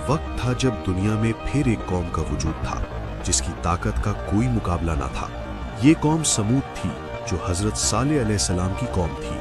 वक्त था जब दुनिया में फिर एक कौम का वजूद था जिसकी ताकत का कोई मुकाबला ना था। ये कौम समूद थी जो हजरत सालेह अलैहिस्सलाम की कौम थी।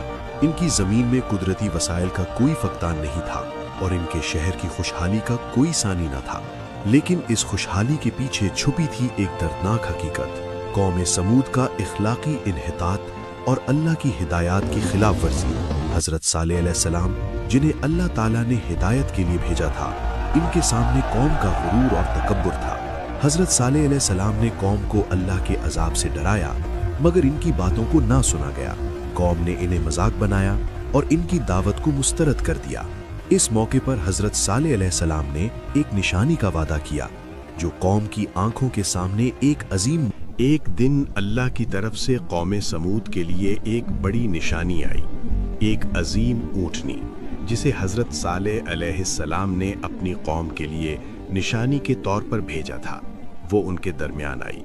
इनकी जमीन में कुदरती वसाइल का कोई फकदान नहीं था और इनके शहर की खुशहाली का कोई सानी न था। लेकिन इस खुशहाली के पीछे छुपी थी एक दर्दनाक हकीकत। कौम समूद का इखलाकी इन्हितात और अल्लाह की हिदायत की खिलाफ वर्जी। हजरत सालेह अलैहिस्सलाम जिन्हें अल्लाह ताला ने हिदायत के लिए भेजा था, इनके सामने कौम का गुरूर और तकब्बुर था। हजरत सालेह अलैहिस्सलाम ने कौम को अल्लाह के अजाब से डराया, मगर इनकी बातों को ना सुना गया। कौम ने इन्हें मजाक बनाया और इनकी दावत को मुस्तरद कर दिया। इस मौके पर हजरत सालेह अलैहिस्सलाम ने एक निशानी का वादा किया जो कौम की आंखों के सामने एक दिन अल्लाह की तरफ से कौम समूद के लिए एक बड़ी निशानी आई, एक अजीम ऊँटनी जिसे हजरत सालेह अलैहिस्सलाम ने अपनी कौम के लिए निशानी के तौर पर भेजा था। वो उनके दरमियान आई।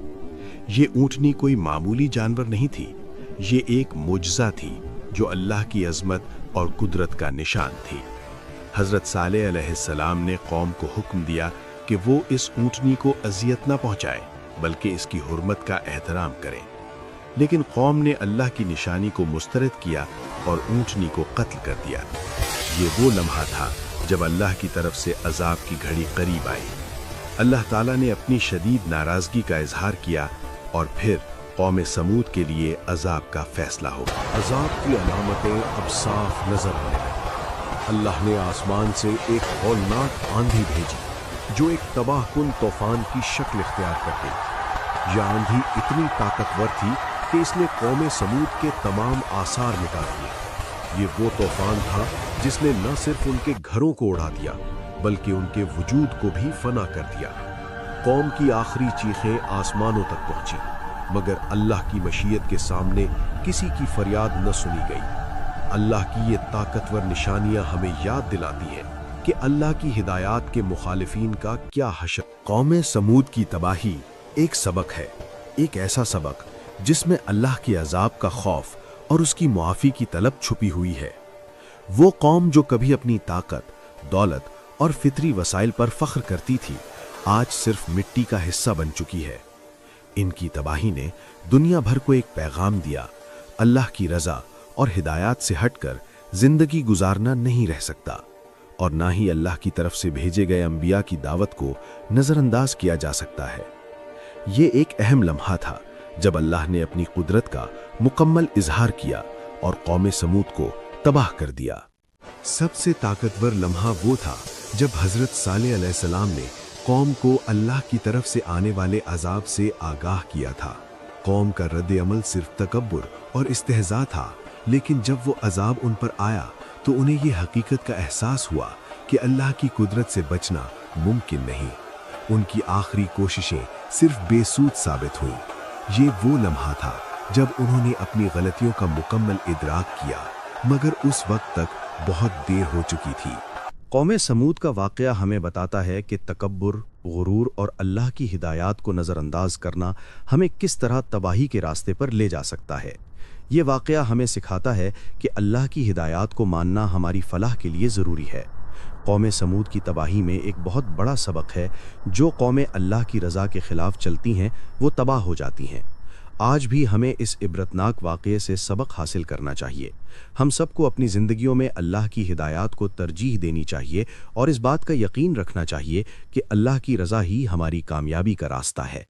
ये ऊँटनी कोई मामूली जानवर नहीं थी, ये एक मुजज़ा थी जो अल्लाह की अजमत और कुदरत का निशान थी। हजरत सालेह अलैहिस्सलाम ने कौम को हुक्म दिया कि वो इस ऊँटनी को अजियत न पहुँचाए बल्कि इसकी हुर्मत का एहतराम करें। लेकिन कौम ने अल्लाह की निशानी को मुस्तरद किया और ऊँटनी को कत्ल कर दिया। ये वो लम्हा था जब अल्लाह की तरफ से अजाब की घड़ी करीब आई। अल्लाह ताला ने अपनी शदीद नाराज़गी का इजहार किया और फिर कौम समूद के लिए अजाब का फैसला होगा। अजाब की अलामतें अब साफ नजर आने लगी। अल्लाह ने आसमान से एक हौलनाक आंधी भेजी जो एक तबाहकुन तूफान की शक्ल इख्तियार कर गई। यह आंधी इतनी ताकतवर थी कि इसने कौम समूद के तमाम आसार मिटा दिए। ये वो तूफान था जिसने न सिर्फ उनके घरों को उड़ा दिया बल्कि उनके वजूद को भी फना कर दिया। कौम की आखिरी चीखें आसमानों तक पहुंची, मगर अल्लाह की मशीयत के सामने किसी की फरियाद न सुनी गई। अल्लाह की ये ताकतवर निशानियां हमें याद दिलाती हैं कि अल्लाह की हिदायत के मुखालिफीन का क्या हशर। कौम समूद की तबाही एक सबक है, एक ऐसा सबक जिसमें अल्लाह के अजाब का खौफ और उसकी मुआफ़ी की तलब छुपी हुई है। वो कौम जो कभी अपनी ताकत, दौलत और फितरी वसाइल पर फख्र करती थी, आज सिर्फ मिट्टी का हिस्सा बन चुकी है। इनकी तबाही ने दुनिया भर को एक पैगाम दिया, अल्लाह की रज़ा और हिदायत से हटकर जिंदगी गुजारना नहीं रह सकता और ना ही अल्लाह की तरफ से भेजे गए अंबिया की दावत को नज़रअंदाज किया जा सकता है। ये एक अहम लम्हा था जब अल्लाह ने अपनी कुदरत का मुकम्मल इजहार किया और कौम समूद को तबाह कर दिया। सबसे ताकतवर लम्हा वो था जब हजरत सालेह अलैहिस्सलाम ने कौम को अल्लाह की तरफ से आने वाले अजाब से आगाह किया था। कौम का रद्द अमल सिर्फ तकब्बुर और इस्तेहज़ा था, लेकिन जब वो अजाब उन पर आया तो उन्हें ये हकीकत का एहसास हुआ कि अल्लाह की कुदरत से बचना मुमकिन नहीं। उनकी आखिरी कोशिशें सिर्फ बेसूद साबित हुई। ये वो लम्हा था जब उन्होंने अपनी गलतियों का मुकम्मल इदराक किया, मगर उस वक्त तक बहुत देर हो चुकी थी। कौम समूद का वाक़या हमें बताता है कि तकब्बुर, गुरूर और अल्लाह की हिदायत को नज़रअंदाज करना हमें किस तरह तबाही के रास्ते पर ले जा सकता है। ये वाक़या हमें सिखाता है कि अल्लाह की हिदायत को मानना हमारी फलाह के लिए ज़रूरी है। कौम समूद की तबाही में एक बहुत बड़ा सबक है। जो कौमें अल्लाह की रज़ा के ख़िलाफ़ चलती हैं वो तबाह हो जाती हैं। आज भी हमें इस इबरतनाक वाक़ये से सबक हासिल करना चाहिए। हम सबको अपनी ज़िंदगियों में अल्लाह की हिदायत को तरजीह देनी चाहिए और इस बात का यकीन रखना चाहिए कि अल्लाह की रज़ा ही हमारी कामयाबी का रास्ता है।